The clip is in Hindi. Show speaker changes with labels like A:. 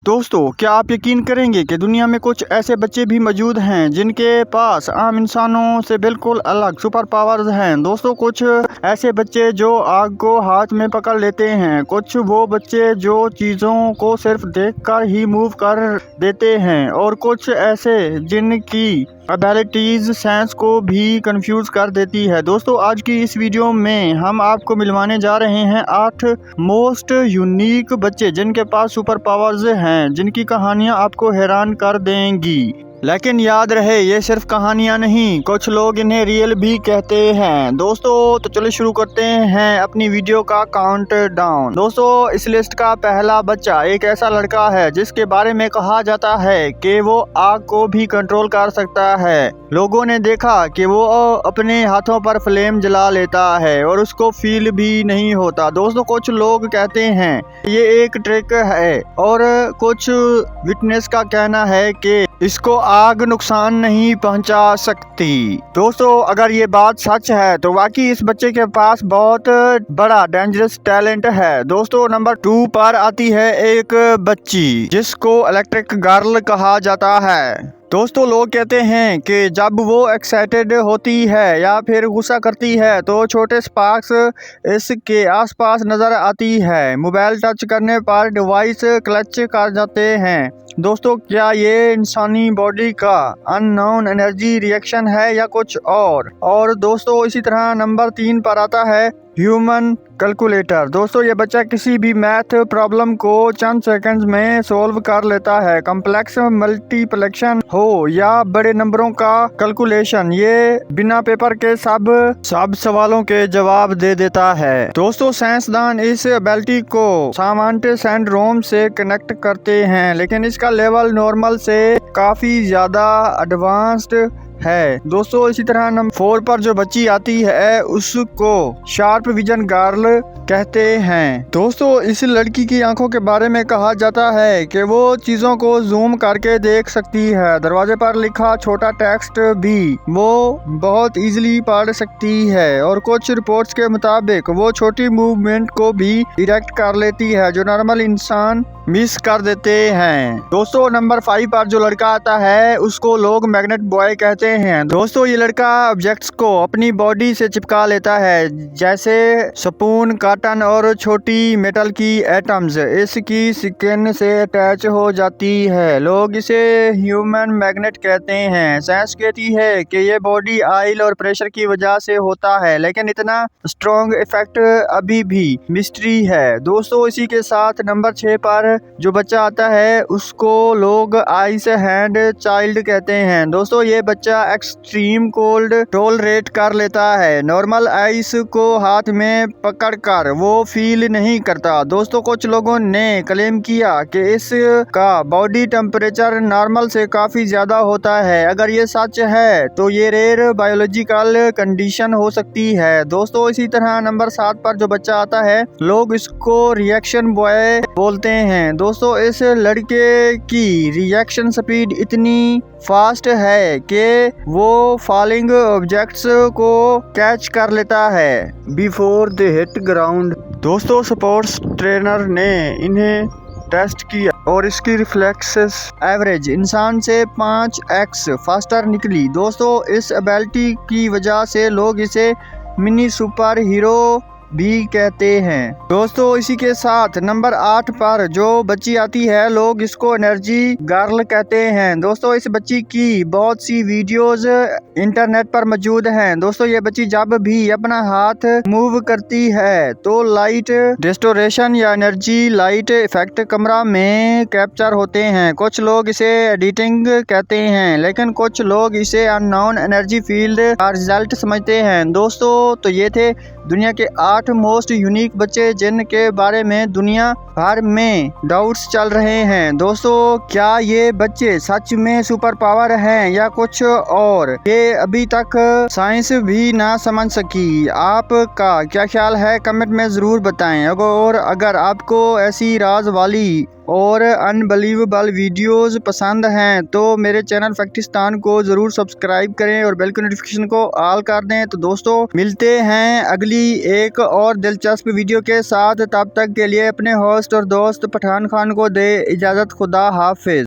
A: दोस्तों, क्या आप यकीन करेंगे कि दुनिया में कुछ ऐसे बच्चे भी मौजूद हैं जिनके पास आम इंसानों से बिल्कुल अलग सुपर पावर्स हैं। दोस्तों, कुछ ऐसे बच्चे जो आग को हाथ में पकड़ लेते हैं, कुछ वो बच्चे जो चीज़ों को सिर्फ देखकर ही मूव कर देते हैं और कुछ ऐसे जिनकी एबिलिटीज़ साइंस को भी कंफ्यूज कर देती है। दोस्तों, आज की इस वीडियो में हम आपको मिलवाने जा रहे हैं 8 मोस्ट यूनिक बच्चे जिनके पास सुपर पावर्स हैं, जिनकी कहानियां आपको हैरान कर देंगी। लेकिन याद रहे, ये सिर्फ कहानियां नहीं, कुछ लोग इन्हें रियल भी कहते हैं। दोस्तों, तो चलिए शुरू करते हैं अपनी वीडियो का काउंट डाउन। दोस्तों, इस लिस्ट का पहला बच्चा एक ऐसा लड़का है जिसके बारे में कहा जाता है कि वो आग को भी कंट्रोल कर सकता है। लोगों ने देखा कि वो अपने हाथों पर फ्लेम जला लेता है और उसको फील भी नहीं होता। दोस्तों, कुछ लोग कहते हैं ये एक ट्रिक है और कुछ विटनेस का कहना है कि इसको आग नुकसान नहीं पहुंचा सकती। दोस्तों, अगर ये बात सच है तो वाकई इस बच्चे के पास बहुत बड़ा डेंजरस टैलेंट है। दोस्तों, नंबर 2 पर आती है एक बच्ची जिसको इलेक्ट्रिक गर्ल कहा जाता है। दोस्तों, लोग कहते हैं कि जब वो एक्साइटेड होती है या फिर गुस्सा करती है तो छोटे स्पार्क्स इसके आसपास नजर आती है। मोबाइल टच करने पर डिवाइस क्लच कर जाते हैं। दोस्तों, क्या ये इंसानी बॉडी का अननोन एनर्जी रिएक्शन है या कुछ और दोस्तों, इसी तरह नंबर 3 पर आता है ह्यूमन कैलकुलेटर। दोस्तों, ये बच्चा किसी भी मैथ प्रॉब्लम को चंद सेकंड्स में सॉल्व कर लेता है। कॉम्प्लेक्स मल्टीप्लिकेशन हो या बड़े नंबरों का कैलकुलेशन, ये बिना पेपर के सब सवालों के जवाब दे देता है। दोस्तों, साइंसदान इस एबिलिटी को सामान्य सिंड्रोम से कनेक्ट करते हैं, लेकिन इसका लेवल नॉर्मल से काफी ज्यादा एडवांस्ड है। दोस्तों, इसी तरह नंबर 4 पर जो बच्ची आती है उसको शार्प विजन गर्ल कहते हैं। दोस्तों, इस लड़की की आंखों के बारे में कहा जाता है कि वो चीजों को जूम करके देख सकती है। दरवाजे पर लिखा छोटा टेक्स्ट भी वो बहुत इजीली पढ़ सकती है और कुछ रिपोर्ट्स के मुताबिक वो छोटी मूवमेंट को भी डिटेक्ट कर लेती है जो नॉर्मल इंसान मिस कर देते हैं। दोस्तों, नंबर 5 पर जो लड़का आता है उसको लोग मैग्नेट बॉय कहते हैं। दोस्तों, ये लड़का ऑब्जेक्ट्स को अपनी बॉडी से चिपका लेता है, जैसे स्पून, कॉटन और छोटी मेटल की एटम्स इसकी स्किन से अटैच हो जाती है। लोग इसे ह्यूमन मैग्नेट कहते हैं। साइंस कहती है कि ये बॉडी ऑयल और प्रेशर की वजह से होता है, लेकिन इतना स्ट्रॉन्ग इफेक्ट अभी भी मिस्ट्री है। दोस्तों, इसी के साथ नंबर 6 पर जो बच्चा आता है उसको लोग आइस हैंड चाइल्ड कहते हैं। दोस्तों, ये बच्चा एक्सट्रीम कोल्ड टॉलरेट कर लेता है। नॉर्मल आइस को हाथ में पकड़कर वो फील नहीं करता। दोस्तों, कुछ लोगों ने क्लेम किया कि इसका बॉडी टेम्परेचर नॉर्मल से काफी ज्यादा होता है। अगर ये सच है तो ये रेयर बायोलॉजिकल कंडीशन हो सकती है। दोस्तों, इसी तरह नंबर 7 पर जो बच्चा आता है लोग इसको रिएक्शन बॉय बोलते हैं। दोस्तों, इस लड़के की रिएक्शन स्पीड इतनी फास्ट है कि वो फॉलिंग ऑब्जेक्ट्स को कैच कर लेता है बिफोर दे हिट ग्राउंड। दोस्तों, स्पोर्ट्स ट्रेनर ने इन्हें टेस्ट किया और इसकी रिफ्लेक्सेस एवरेज इंसान से 5x फास्टर निकली। दोस्तों, इस एबिलिटी की वजह से लोग इसे मिनी सुपर हीरो भी कहते हैं। दोस्तों, इसी के साथ नंबर 8 पर जो बच्ची आती है लोग इसको एनर्जी गर्ल कहते हैं। दोस्तों, इस बच्ची की बहुत सी वीडियोस इंटरनेट पर मौजूद हैं। दोस्तों, ये बच्ची जब भी अपना हाथ मूव करती है तो लाइट डिस्टोरेशन या एनर्जी लाइट इफेक्ट कमरा में कैप्चर होते हैं। कुछ लोग इसे एडिटिंग कहते हैं, लेकिन कुछ लोग इसे अननोन एनर्जी फील्ड का रिजल्ट समझते हैं। दोस्तों, तो ये थे दुनिया के 8 मोस्ट यूनिक बच्चे जिनके बारे में दुनिया भर में डाउट्स चल रहे हैं। दोस्तों, क्या ये बच्चे सच में सुपर पावर हैं या कुछ और, ये अभी तक साइंस भी ना समझ सकी। आपका क्या ख्याल है, कमेंट में ज़रूर बताएं। और अगर आपको ऐसी राज वाली और अनबलीवेबल वीडियोस पसंद हैं तो मेरे चैनल फैक्टिस्तान को ज़रूर सब्सक्राइब करें और बेल की नोटिफिकेशन को ऑल कर दें। तो दोस्तों मिलते हैं अगली एक और दिलचस्प वीडियो के साथ। तब तक के लिए अपने होस्ट और दोस्त पठान खान को दे इजाज़त। खुदा हाफिज।